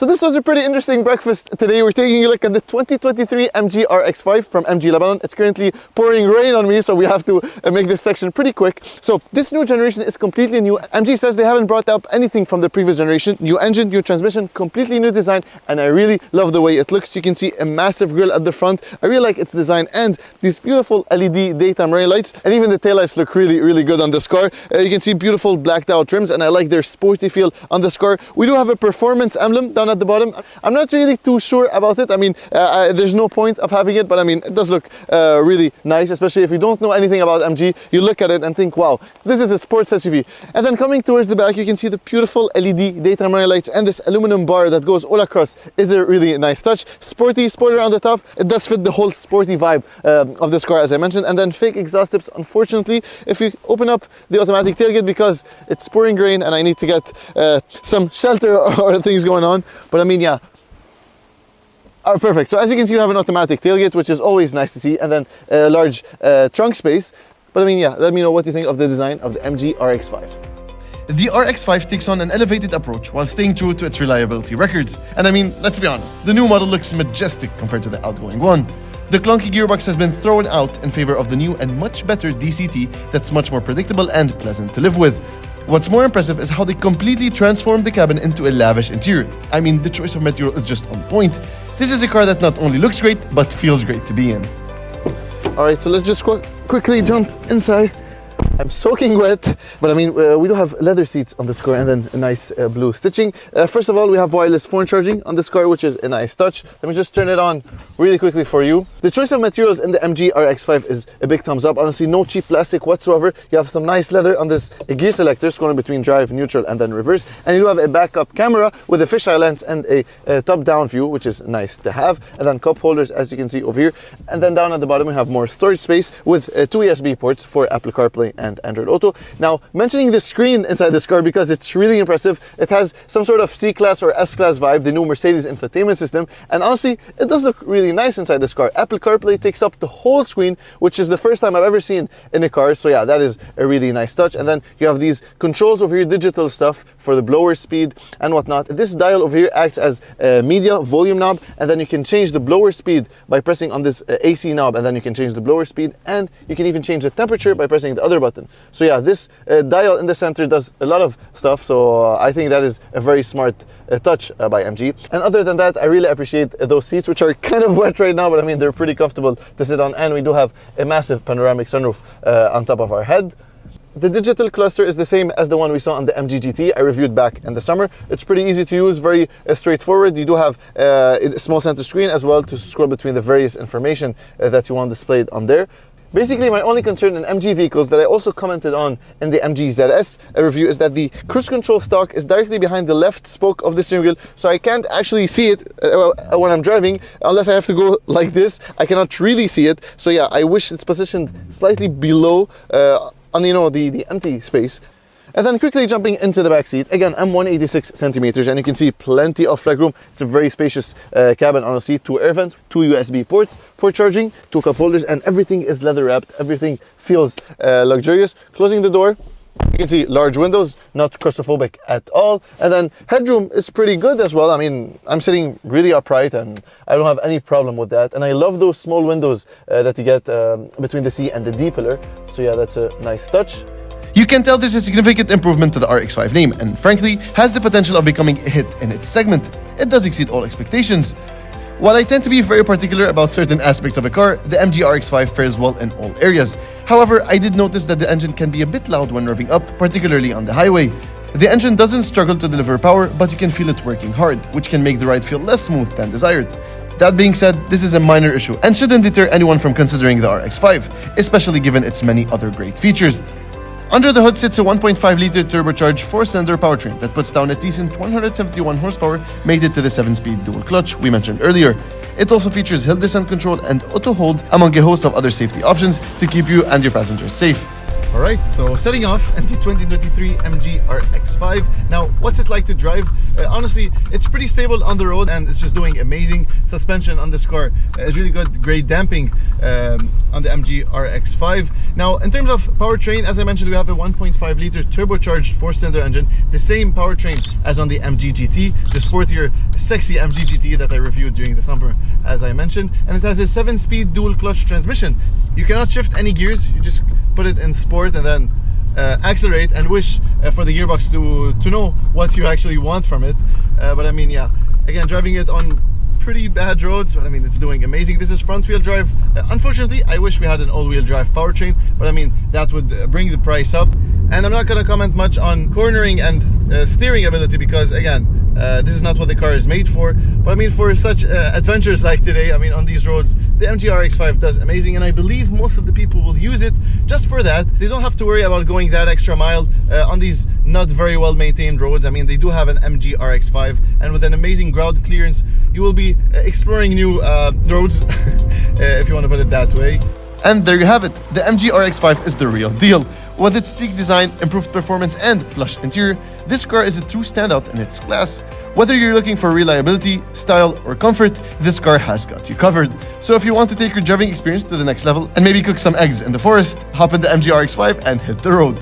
So this was a pretty interesting breakfast today. We're taking a look at the 2023 MG RX5 from MG Lebanon. It's currently pouring rain on me, so we have to make this section pretty quick. So this new generation is completely new. MG says they haven't brought up anything from the previous generation. New engine, new transmission, completely new design, and I really love the way it looks. You can see a massive grille at the front. I really like its design and these beautiful LED daytime running lights, and even the taillights look really good on this car. You can see beautiful blacked out trims, and I like their sporty feel on this car. We do have a performance emblem down at the bottom. I'm not really too sure about it. I mean, there's no point of having it, but I mean, it does look really nice, especially if you don't know anything about MG. You look at it and think, wow, this is a sports SUV. And then coming towards the back, you can see the beautiful LED daytime running lights, and this aluminum bar that goes all across is a really nice touch. Sporty spoiler on the top. It does fit the whole sporty vibe of this car, as I mentioned. And then fake exhaust tips. Unfortunately, if you open up the automatic tailgate, because it's pouring rain and I need to get some shelter or things going on, but I mean, yeah. Oh, perfect. So as you can see, you have an automatic tailgate, which is always nice to see, and then a large trunk space. But I mean, yeah, let me know what you think of the design of the MG RX5. The RX5 takes on an elevated approach while staying true to its reliability records. And I mean, let's be honest, the new model looks majestic compared to the outgoing one. The clunky gearbox has been thrown out in favor of the new and much better DCT that's much more predictable and pleasant to live with. What's more impressive is how they completely transformed the cabin into a lavish interior. I mean, the choice of material is just on point. This is a car that not only looks great, but feels great to be in. Alright, so let's just quickly jump inside. I'm soaking wet, but I mean, we do have leather seats on this car and then a nice blue stitching. First of all, we have wireless phone charging on this car, which is a nice touch. Let me just turn it on really quickly for you. The choice of materials in the MG RX5 is a big thumbs up. Honestly, no cheap plastic whatsoever. You have some nice leather on this gear selectors going between drive, neutral, and then reverse. And you have a backup camera with a fisheye lens and a top-down view, which is nice to have. And then cup holders, as you can see over here. And then down at the bottom, we have more storage space with two USB ports for Apple CarPlay and Android Auto. Now, mentioning the screen inside this car because it's really impressive. It has some sort of C-Class or S-Class vibe, the new Mercedes infotainment system, and honestly, it does look really nice inside this car. Apple CarPlay takes up the whole screen, which is the first time I've ever seen in a car, so yeah, that is a really nice touch. And then you have these controls over here, digital stuff for the blower speed and whatnot. This dial over here acts as a media volume knob, and then you can change the blower speed by pressing on this AC knob, and then you can change the blower speed, and you can even change the temperature by pressing the other button. So yeah, this dial in the center does a lot of stuff, so I think that is a very smart touch by MG. And other than that, I really appreciate those seats, which are kind of wet right now, but I mean, they're pretty comfortable to sit on, and we do have a massive panoramic sunroof on top of our head. The digital cluster is the same as the one we saw on the MG GT I reviewed back in the summer. It's pretty easy to use, very straightforward. You do have a small center screen as well to scroll between the various information that you want displayed on there. Basically, my only concern in MG vehicles that I also commented on in the MG ZS review is that the cruise control stalk is directly behind the left spoke of the steering wheel, so I can't actually see it when I'm driving unless I have to go like this. I cannot really see it, so yeah, I wish it's positioned slightly below on, you know, the empty space. And then quickly jumping into the back seat. Again, I'm 186 centimeters, and you can see plenty of legroom. It's a very spacious cabin, honestly. 2 air vents, 2 USB ports for charging, 2 cup holders, and everything is leather wrapped. Everything feels luxurious. Closing the door, you can see large windows, not claustrophobic at all. And then headroom is pretty good as well. I mean, I'm sitting really upright and I don't have any problem with that. And I love those small windows that you get between the C and the D pillar. So yeah, that's a nice touch. You can tell there's a significant improvement to the RX5 name, and frankly, has the potential of becoming a hit in its segment. It does exceed all expectations. While I tend to be very particular about certain aspects of a car, the MG RX5 fares well in all areas. However, I did notice that the engine can be a bit loud when revving up, particularly on the highway. The engine doesn't struggle to deliver power, but you can feel it working hard, which can make the ride feel less smooth than desired. That being said, this is a minor issue and shouldn't deter anyone from considering the RX5, especially given its many other great features. Under the hood sits a 1.5-liter turbocharged 4-cylinder powertrain that puts down a decent 171 horsepower, mated to the 7-speed dual clutch we mentioned earlier. It also features hill descent control and auto hold, among a host of other safety options to keep you and your passengers safe. Alright, so setting off in the 2023 MG RX5. Now, what's it like to drive? Honestly, it's pretty stable on the road and it's just doing amazing. Suspension on this car is really good, great damping on the MG RX5. Now, in terms of powertrain, as I mentioned, we have a 1.5 liter turbocharged 4-cylinder engine, the same powertrain as on the MG GT, the sportier, sexy MG GT that I reviewed during the summer, as I mentioned. And it has a 7-speed dual clutch transmission. You cannot shift any gears, you just put it in sport and then accelerate and wish for the gearbox to know what you actually want from it. But I mean, yeah, again, driving it on pretty bad roads, but I mean, it's doing amazing. This is front wheel drive. Unfortunately, I wish we had an all-wheel drive powertrain, but I mean, that would bring the price up. And I'm not going to comment much on cornering and steering ability because, again, this is not what the car is made for. But I mean, for such adventures like today, I mean, on these roads, the MG RX5 does amazing, and I believe most of the people will use it just for that. They don't have to worry about going that extra mile on these not very well maintained roads. I mean, they do have an MG RX5, and with an amazing ground clearance, you will be exploring new roads, if you want to put it that way. And there you have it. The MG RX5 is the real deal. With its sleek design, improved performance, and plush interior, this car is a true standout in its class. Whether you're looking for reliability, style, or comfort, this car has got you covered. So if you want to take your driving experience to the next level and maybe cook some eggs in the forest, hop in the MG RX5 and hit the road.